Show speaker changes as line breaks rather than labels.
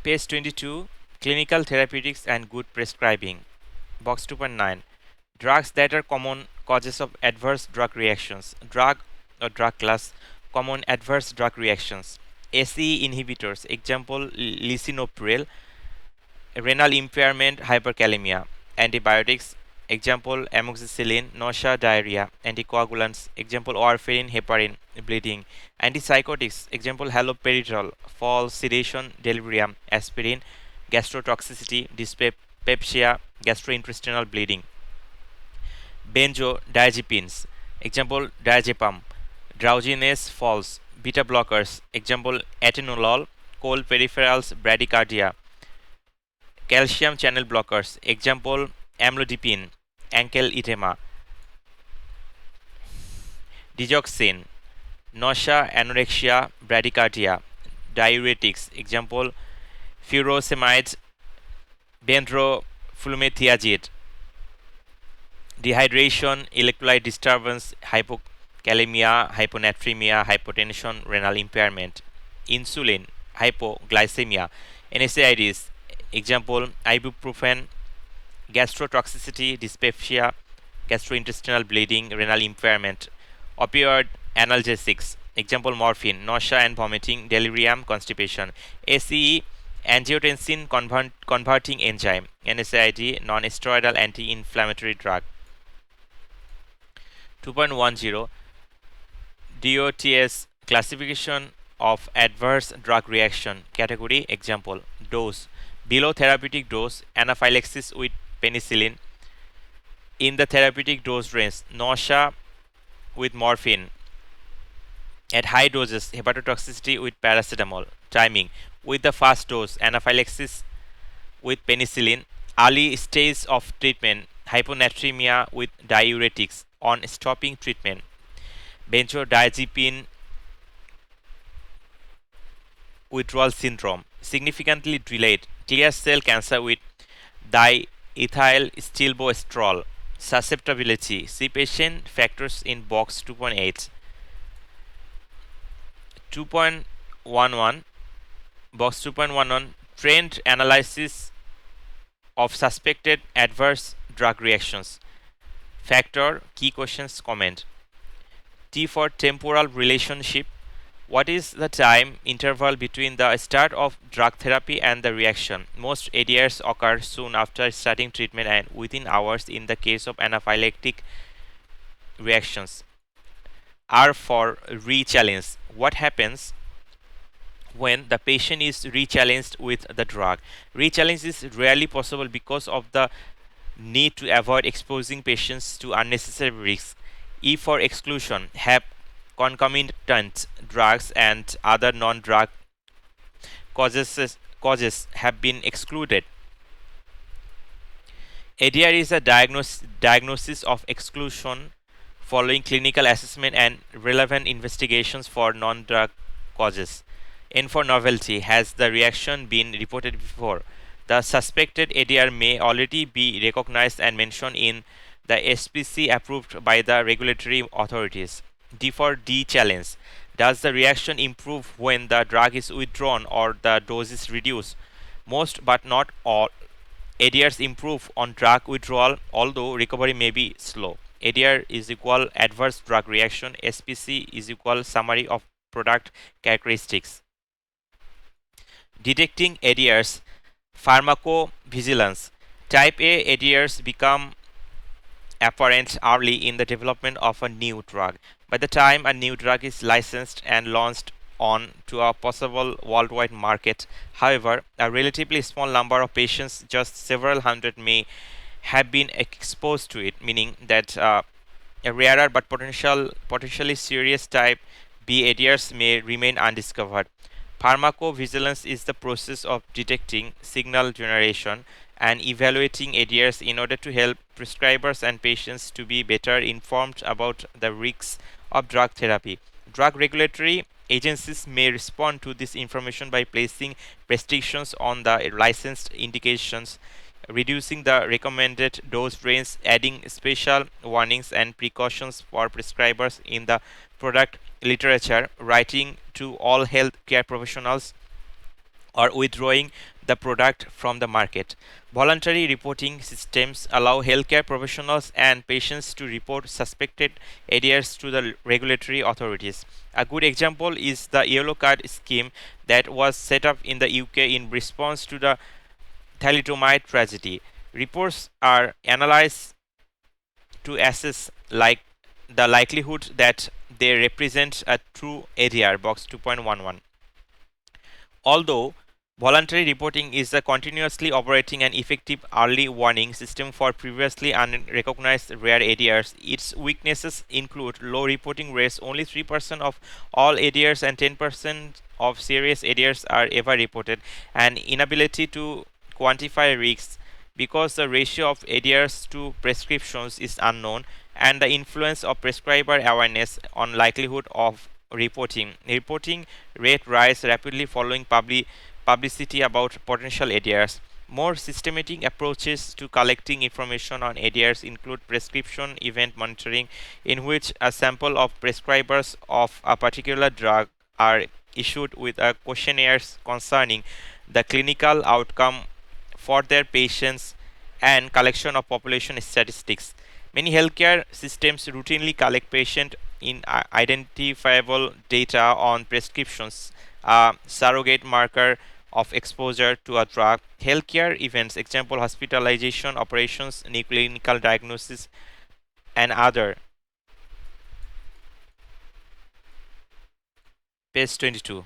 Page 22, Clinical Therapeutics and Good Prescribing. Box 2.9, Drugs that are common causes of adverse drug reactions. Drug or drug class, common adverse drug reactions. ACE inhibitors, example lisinopril, renal impairment, hyperkalemia. Antibiotics, example amoxicillin, nausea, diarrhea. Anticoagulants, example warfarin, heparin, bleeding. Antipsychotics, example haloperidol, false sedation, delirium, aspirin, gastrotoxicity, dyspepsia, gastrointestinal bleeding. Benzodiazepines, example diazepam, drowsiness, false. Beta blockers, example atenolol, cold peripherals, bradycardia. Calcium channel blockers, example amlodipine, ankle edema. Digoxin, nausea, anorexia, bradycardia. Diuretics, example furosemide, bendroflumethiazide. Dehydration, electrolyte disturbance, hypokalemia, hyponatremia, hypotension, renal impairment. Insulin, hypoglycemia. NSAIDs, example ibuprofen, gastrotoxicity, dyspepsia, gastrointestinal bleeding, renal impairment. Opioid analgesics, example morphine, nausea and vomiting, delirium, constipation. ACE, angiotensin converting enzyme. NSAID, non-steroidal anti-inflammatory drug. 2.10, DOTS classification of adverse drug reaction category. Example dose, below therapeutic dose, anaphylaxis with penicillin. In the therapeutic dose range, nausea with morphine. At high doses, hepatotoxicity with paracetamol. Timing, with the first dose, anaphylaxis with penicillin. Early stage of treatment, hyponatremia with diuretics. On stopping treatment, benzodiazepine withdrawal syndrome. Significantly delayed, clear cell cancer with diethyl stilboestrol. Susceptibility, see patient factors in box 2.8. 2.11, box 2.11, trend analysis of suspected adverse drug reactions. Factor, key questions, comment. T for temporal relationship. What is the time interval between the start of drug therapy and the reaction? Most ADRs occur soon after starting treatment and within hours in the case of anaphylactic reactions. R for re-challenge. What happens when the patient is re-challenged with the drug? Re-challenge is rarely possible because of the need to avoid exposing patients to unnecessary risks. E for exclusion. Have concomitant drugs and other non-drug causes have been excluded. ADR is a diagnosis of exclusion following clinical assessment and relevant investigations for non-drug causes. N for novelty. Has the reaction been reported before? The suspected ADR may already be recognized and mentioned in the SPC approved by the regulatory authorities. D for de-challenge. Does the reaction improve when the drug is withdrawn or the dose is reduced? Most but not all ADRs improve on drug withdrawal, although recovery may be slow. ADR is equal adverse drug reaction. SPC is equal summary of product characteristics. Detecting ADRs. Pharmacovigilance. Type A ADRs become apparent early in the development of a new drug. By the time a new drug is licensed and launched on to a possible worldwide market, however, a relatively small number of patients, just several hundred, may have been exposed to it, meaning that a rarer but potentially serious type B ADRs may remain undiscovered. Pharmacovigilance is the process of detecting, signal generation, and evaluating ADRs in order to help prescribers and patients to be better informed about the risks of drug therapy. Drug regulatory agencies may respond to this information by placing restrictions on the licensed indications, reducing the recommended dose range, adding special warnings and precautions for prescribers in the product literature, writing to all healthcare professionals or withdrawing the product from the market. Voluntary reporting systems allow healthcare professionals and patients to report suspected ADRs to the regulatory authorities. A good example is the yellow card scheme that was set up in the UK in response to the thalidomide tragedy. Reports are analyzed to assess the likelihood that they represent a true ADR box 2.11. Although voluntary reporting is a continuously operating and effective early warning system for previously unrecognized rare ADRs, its weaknesses include low reporting rates. Only 3% of all ADRs and 10% of serious ADRs are ever reported, and inability to quantify risks because the ratio of ADRs to prescriptions is unknown, and the influence of prescriber awareness on likelihood of reporting. Reporting rate rise rapidly following publicity about potential ADRs. More systematic approaches to collecting information on ADRs include prescription event monitoring, in which a sample of prescribers of a particular drug are issued with a questionnaires concerning the clinical outcome for their patients, and collection of population statistics. Many healthcare systems routinely collect patient in identifiable data on prescriptions, a surrogate marker of exposure to a drug. Healthcare events, example hospitalization, operations, new clinical diagnosis, and other. Page 22.